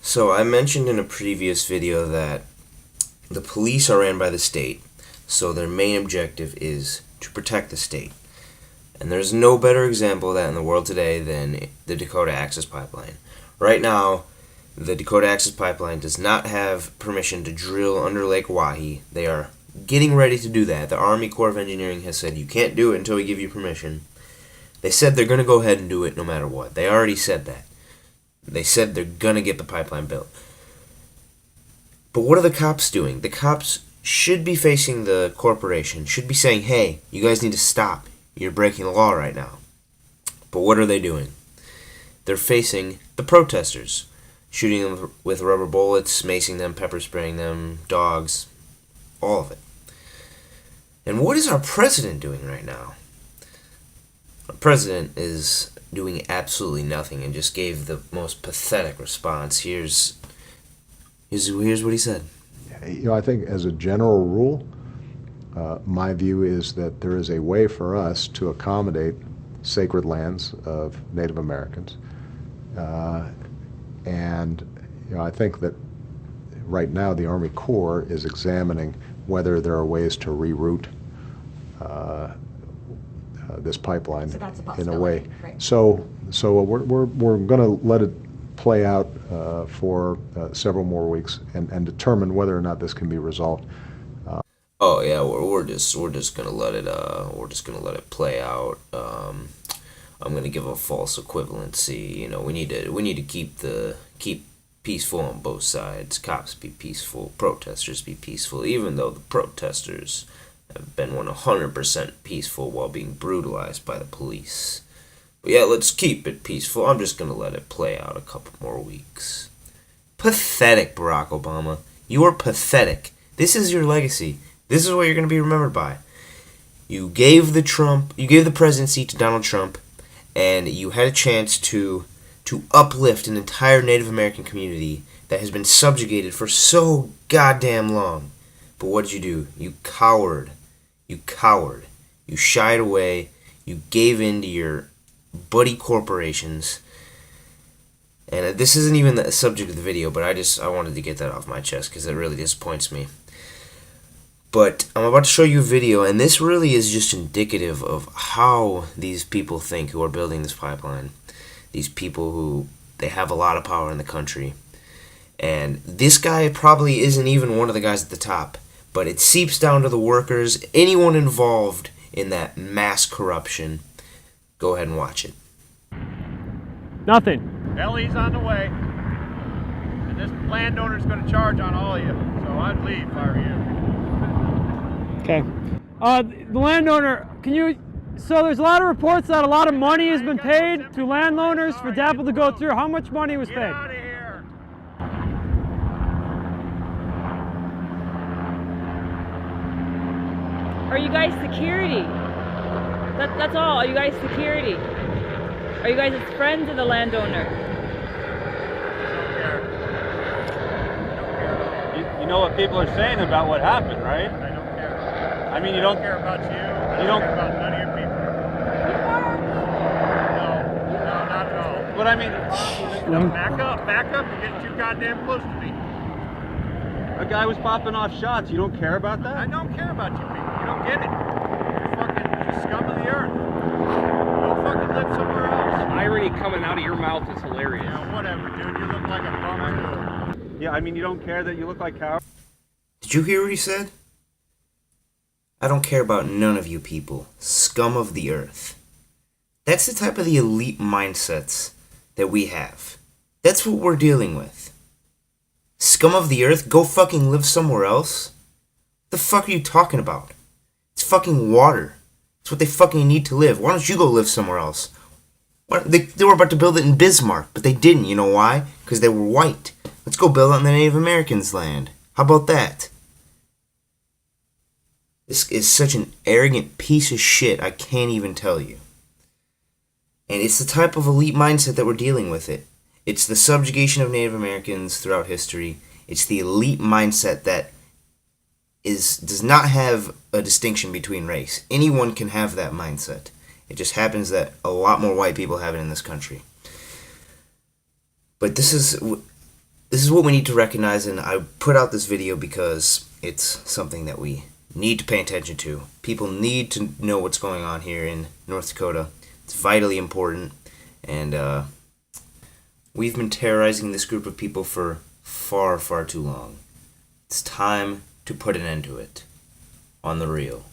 So I mentioned in a previous video that the police are ran by the state, so their main objective is to protect the state. And there's no better example of that in the world today than the Dakota Access Pipeline. Right now, the Dakota Access Pipeline does not have permission to drill under Lake Wahi. They are getting ready to do that. The Army Corps of Engineering has said you can't do it until we give you permission. They said they're going to go ahead and do it no matter what. They already said that. They said they're going to get the pipeline built. But what are the cops doing? The cops should be facing the corporation, should be saying, hey, you guys need to stop. You're breaking the law right now. But what are they doing? They're facing the protesters, shooting them with rubber bullets, macing them, pepper spraying them, dogs, all of it. And what is our president doing right now? Our president is doing absolutely nothing and just gave the most pathetic response. Here's what he said. I think as a general rule, my view is that there is a way for us to accommodate sacred lands of Native Americans. And I think that right now the Army Corps is examining whether there are ways to reroute this pipeline in a way. Right. So we're going to let it play out for several more weeks and determine whether or not this can be resolved. Oh yeah, we're just gonna let it play out. I'm gonna give a false equivalency. We need to keep peaceful on both sides. Cops be peaceful, protesters be peaceful, even though the protesters have been 100% peaceful while being brutalized by the police. But yeah, let's keep it peaceful. I'm just gonna let it play out a couple more weeks. Pathetic, Barack Obama. You are pathetic. This is your legacy. This is what you're gonna be remembered by. You gave the presidency to Donald Trump, and you had a chance to uplift an entire Native American community that has been subjugated for so goddamn long. But what did you do? You cowered. You cowered. You shied away. You gave in to your buddy corporations. And this isn't even the subject of the video, but I wanted to get that off my chest because it really disappoints me. But I'm about to show you a video, and this really is just indicative of how these people think who are building this pipeline. These people who, they have a lot of power in the country. And this guy probably isn't even one of the guys at the top, but it seeps down to the workers, anyone involved in that mass corruption. Go ahead and watch it. Nothing. LE's on the way, and this landowner's going to charge on all of you, so I'd leave if I were you. Okay. The landowner, so there's a lot of reports that a lot of money has been paid to landowners for DAPL to go through. How much money was Get paid? out of here. Are you guys security? That's all. Are you guys security? Are you guys friends of the landowner? I don't care. I don't care at all. You know what people are saying about what happened, right? I don't care. I mean, you I don't don't care about you. I you don't don't- care about none of your people. No, not at all. But I mean, Back up. You're getting too goddamn close to me. a guy was popping off shots. You don't care about I that? don't care about you people. You don't get it. You're fucking scum of the earth. Go fucking live somewhere else. Irony coming out of your mouth is hilarious. Yeah, whatever, dude. You look like a bum too. Yeah, I mean, you don't care that you look like cowards? Did you hear what he said? I don't care about none of you people. Scum of the earth. That's the type of the elite mindsets that we have. That's what we're dealing with. Scum of the earth? Go fucking live somewhere else? The fuck are you talking about? It's fucking water. It's what they fucking need to live. Why don't you go live somewhere else? They were about to build it in Bismarck, but they didn't. You know why? Because they were white. Let's go build it on the Native Americans' land. How about that? This is such an arrogant piece of shit, I can't even tell you. And it's the type of elite mindset that we're dealing with it. It's the subjugation of Native Americans throughout history. It's the elite mindset that does not have a distinction between race. Anyone can have that mindset. It just happens that a lot more white people have it in this country. But this is this is what we need to recognize, and I put out this video because it's something that we need to pay attention to. People need to know what's going on here in North Dakota. It's vitally important, and we've been terrorizing this group of people for far, far too long. It's time to put an end to it. On the real.